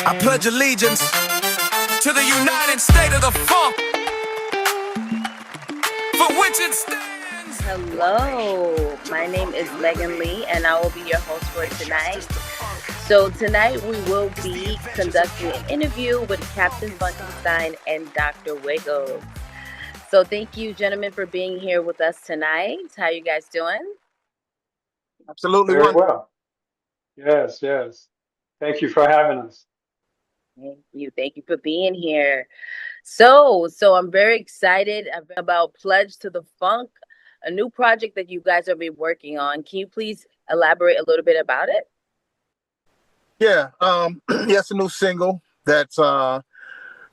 I pledge allegiance to the United States of the Funk, for which it stands. Hello, my name is Mhegan Lee, and I will be your host for tonight. So tonight we will be conducting an interview with Captain Funkenstein and Dr. Wiggles. So thank you, gentlemen, for being here with us tonight. How you guys doing? Absolutely Very wonderful. well. Yes, yes. Thank you for having us. Thank you for being here. So I'm very excited about Pledge to the Funk, a new project that you guys are be working on. Can you please elaborate a little bit about it? Yeah, yes, a new single that's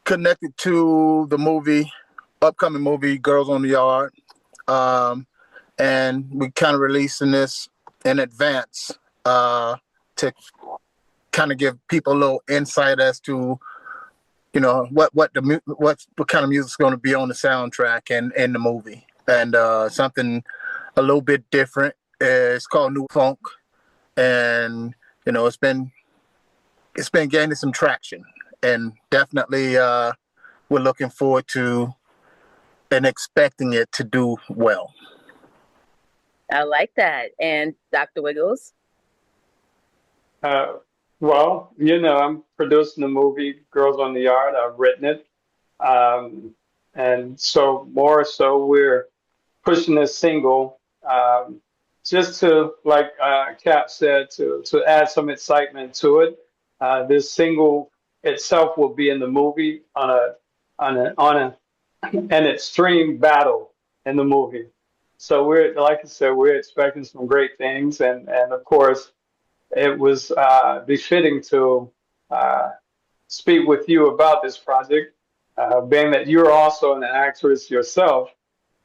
connected to the upcoming movie, Girls on the Yard. And we kind of releasing this in advance to kind of give people a little insight as to, what kind of music is going to be on the soundtrack and in the movie. And something a little bit different. It's called New Funk. And, it's been gaining some traction, and definitely we're looking forward to and expecting it to do well. I like that. And Dr. Wiggles? Well, I'm producing the movie Girls on the Yard. I've written it. And so more so we're pushing this single just to, like Cap said, to add some excitement to it. This single itself will be in the movie on an extreme battle in the movie. So we're, like I said, we're expecting some great things, and of course, it was befitting to speak with you about this project, being that you're also an actress yourself,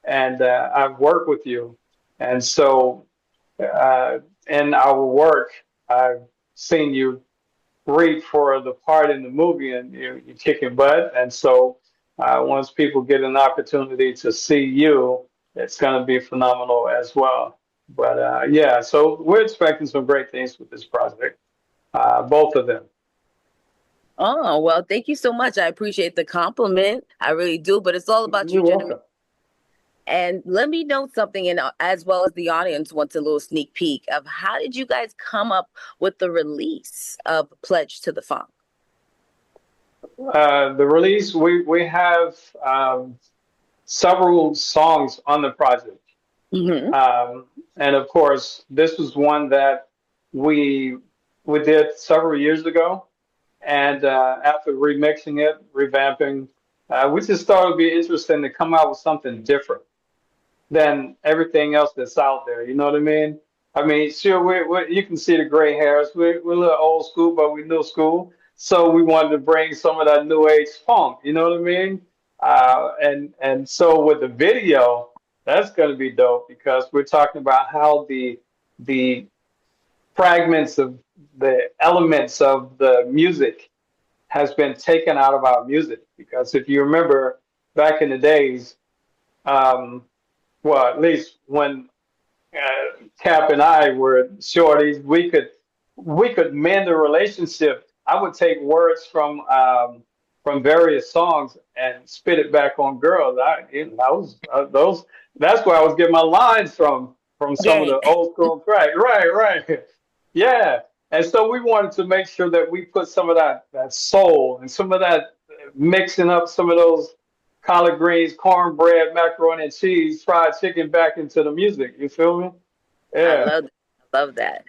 and I've worked with you, and so in our work, I've seen you read for the part in the movie, and you're kicking butt. And so once people get an opportunity to see you, it's going to be phenomenal as well. But yeah, so we're expecting some great things with this project, both of them. Oh, well, thank you so much. I appreciate the compliment. I really do, but it's all about you, You're gentlemen. welcome. And let me know something, and as well as the audience wants a little sneak peek of how did you guys come up with the release of Pledge to the Funk? The release, we have several songs on the project. Mm-hmm. And of course, this was one that we did several years ago. And after remixing it, revamping, we just thought it would be interesting to come out with something different than everything else that's out there. You know what I mean? I mean, sure, you can see the gray hairs. We're a little old school, but we're new school. So we wanted to bring some of that new age funk. You know what I mean? And so with the video, that's going to be dope because we're talking about how the fragments of the elements of the music has been taken out of our music. Because if you remember back in the days, well, at least when Cap and I were shorties, we could mend a relationship. I would take words from various songs and spit it back on girls. I was those. That's where I was getting my lines from some of Gang. the old school tracks. Right. Yeah. And so we wanted to make sure that we put some of that soul and some of that mixing up some of those collard greens, cornbread, macaroni and cheese, fried chicken back into the music. You feel me? I Yeah. love that.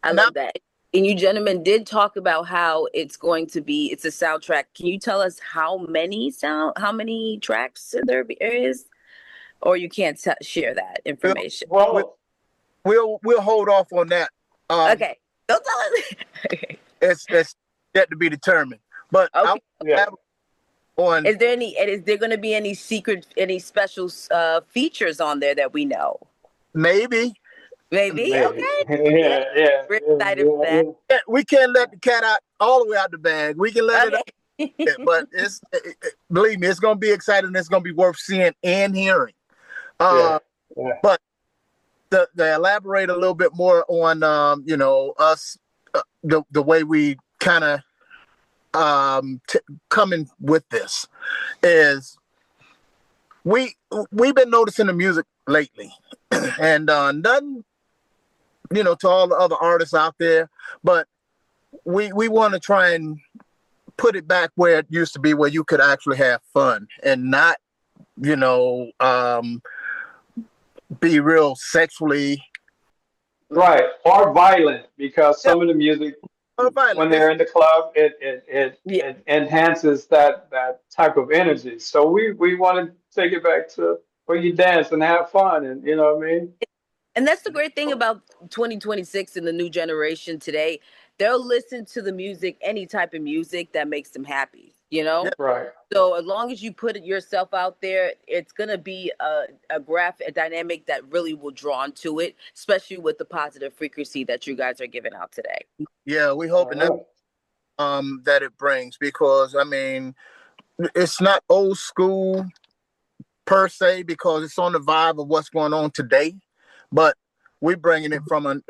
I And love that. And you gentlemen did talk about how it's a soundtrack. Can you tell us how many tracks there is? Or you can't share that information? Well, we'll hold off on that. Okay. Don't tell us. It's yet to be determined. But Okay. yeah. on Is there going to be any special features on there that we know? maybe Maybe. Maybe. Okay. Yeah. We're excited for that. we can't let the cat out all the way out the bag. We can let it Okay. out, but believe me, it's going to be exciting. It's going to be worth seeing and hearing. Yeah. But to elaborate a little bit more on us, the way we kind of coming with this is we've been noticing the music lately, and nothing, to all the other artists out there, but we want to try and put it back where it used to be, where you could actually have fun and not, you know, um, be real sexually Right. Or violent, because yeah, some of the music violent. when they're in the club, Yeah. it enhances that type of energy. So we want to take it back to where you dance and have fun, and you know what I mean? And that's the great thing about 2026 and the new generation today. They'll listen to the music, any type of music that makes them happy, Yeah, Right. So as long as you put yourself out there, it's gonna be a dynamic that really will draw into it, especially with the positive frequency that you guys are giving out today. yeah, we All hoping right. that it brings, because I mean it's not old school per se, because it's on the vibe of what's going on today, but we're bringing it from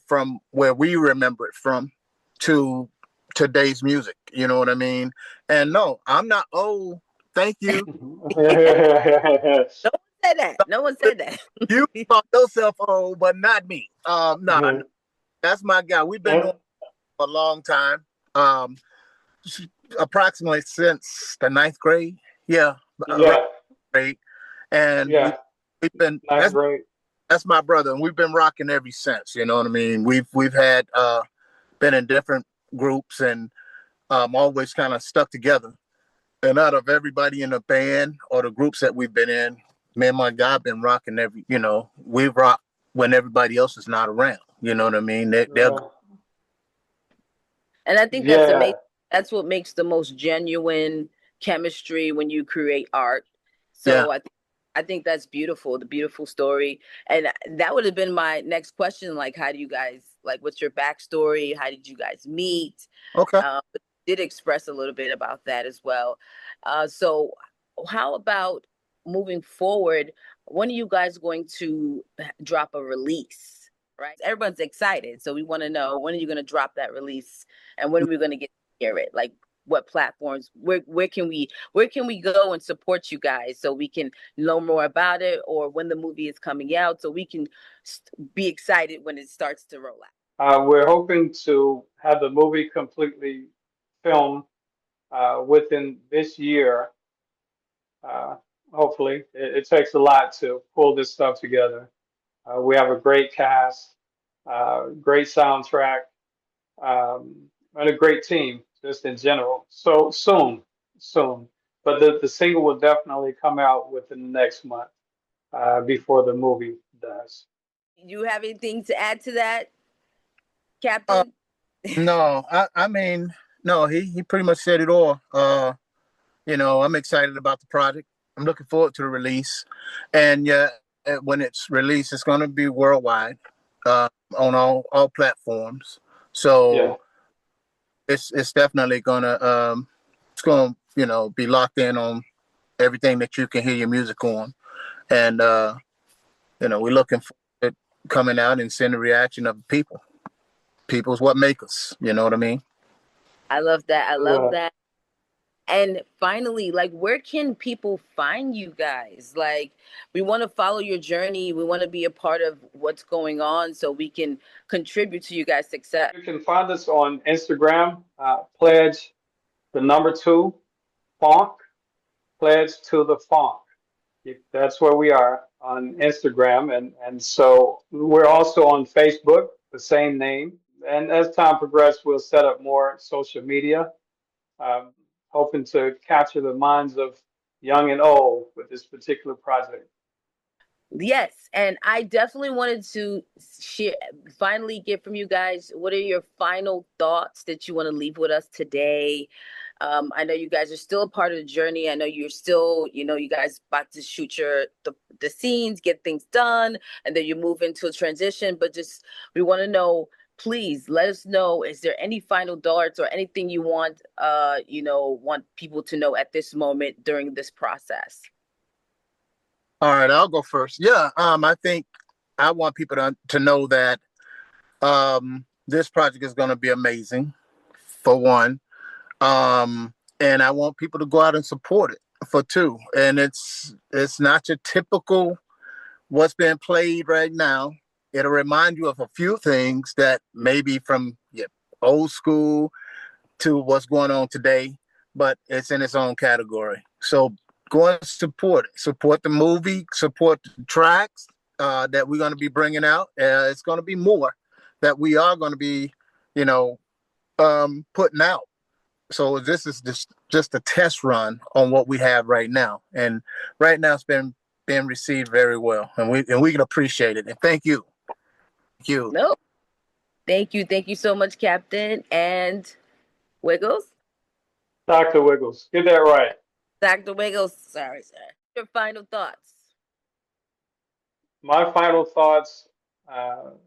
from where we remember it from to today's music. You know what I mean? And no, I'm not old. Thank you. No one said that. No one said that. You call yourself old, but not me. No, that's my guy. We've been doing And- it for a long time. Um, approximately since the ninth grade. Yeah, around yeah, grade, and yeah, we've been ninth grade. that's my brother, and we've been rocking ever since. You know what I mean? We've had been in different groups, and always kind of stuck together. And out of everybody in the band or the groups that we've been in, me and my guy been rocking we rock when everybody else is not around. You know what I mean? They're Right. And I think that's amazing. Yeah. That's what makes the most genuine chemistry when you create art. yeah. So I think that's beautiful, the beautiful story. And that would have been my next question. Like, how do you guys, like, what's your backstory? How did you guys meet? Okay. But did express a little bit about that as well. So how about moving forward? When are you guys going to drop a release? Right? Everyone's excited. So we want to know, when are you going to drop that release, and when are we going to get to hear it? Like, what platforms, where can we go and support you guys, so we can know more about it, or when the movie is coming out, so we can be excited when it starts to roll out. We're hoping to have the movie completely filmed within this year. Uh, Hopefully, it takes a lot to pull this stuff together. We have a great cast, great soundtrack, and a great team just in general. So soon. But the single will definitely come out within the next month, before the movie does. Do you have anything to add to that, Uh, Captain? no, I mean, no, he pretty much said it all. I'm excited about the project. I'm looking forward to the release, and yeah, when it's released, it's going to be worldwide, on all platforms. Yeah. So it's definitely gonna be locked in on everything that you can hear your music on, and we're looking for it coming out and seeing the reaction of the people. People's what make us. You know what I mean? I love that. I love Yeah. that. And finally, like, where can people find you guys? Like, we want to follow your journey. We want to be a part of what's going on, so we can contribute to you guys' success. You can find us on Instagram, pledge the number two funk, pledge to the funk. That's where we are on Instagram, and so we're also on Facebook, the same name. And as time progresses, we'll set up more social media, um, hoping to capture the minds of young and old with this particular project. Yes, and I definitely wanted to share, finally get from you guys, what are your final thoughts that you want to leave with us today? I know you guys are still a part of the journey. I know you're still, you guys about to shoot the scenes, get things done, and then you move into a transition. But just, we want to know, please let us know, is there any final thoughts or anything you want people to know at this moment during this process? All right, I'll go first. Yeah, I think I want people to know that this project is going to be amazing. For one, And I want people to go out and support it for two. And it's not your typical what's being played right now. It'll remind you of a few things that maybe from old school to what's going on today, but it's in its own category. So go and support it. Support the movie, support the tracks that we're going to be bringing out. It's going to be more that we are going to be, you know, putting out. So this is just a test run on what we have right now, and right now it's been received very well, and we can appreciate it. And thank you, thank you. No, thank you so much, Captain and Wiggles. Dr. Wiggles, get that right. Dr. Wiggles, sorry, sir. Your final thoughts. My final thoughts,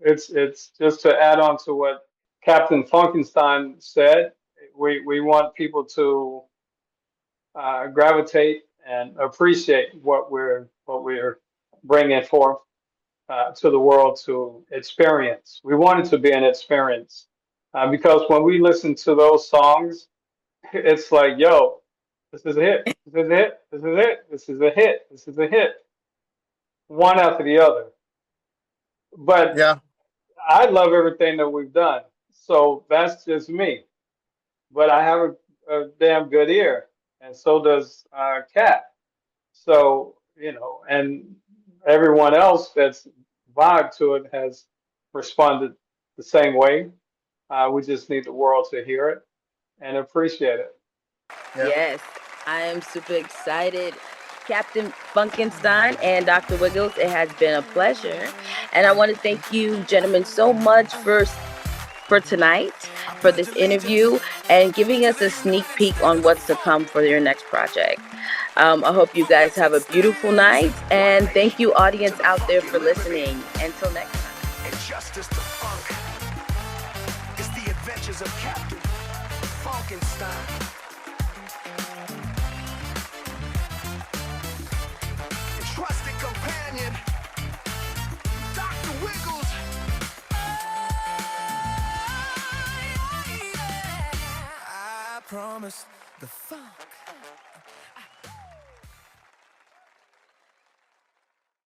it's just to add on to what Captain Funkenstein said. We want people to gravitate and appreciate what we're bringing forth to the world to experience. We want it to be an experience because when we listen to those songs, it's like, yo, this is a hit. This is a hit. This is it. This is a hit. This is a hit. One after the other. But Yeah, I love everything that we've done. So that's just me. But I have a damn good ear, and so does Kat. So, and everyone else that's vibed to it has responded the same way. We just need the world to hear it and appreciate it. yeah, Yes, I am super excited. Captain Funkenstein and Dr. Wiggles, it has been a pleasure. And I want to thank you, gentlemen, so much for tonight, for this interview, and giving us a sneak peek on what's to come for your next project. I hope you guys have a beautiful night, and thank you, audience out there, for listening. Until next time. Injustice to funk. It's the adventures of Captain Funkenstein. And trusted companion, Dr. Wiggles. I promise the funk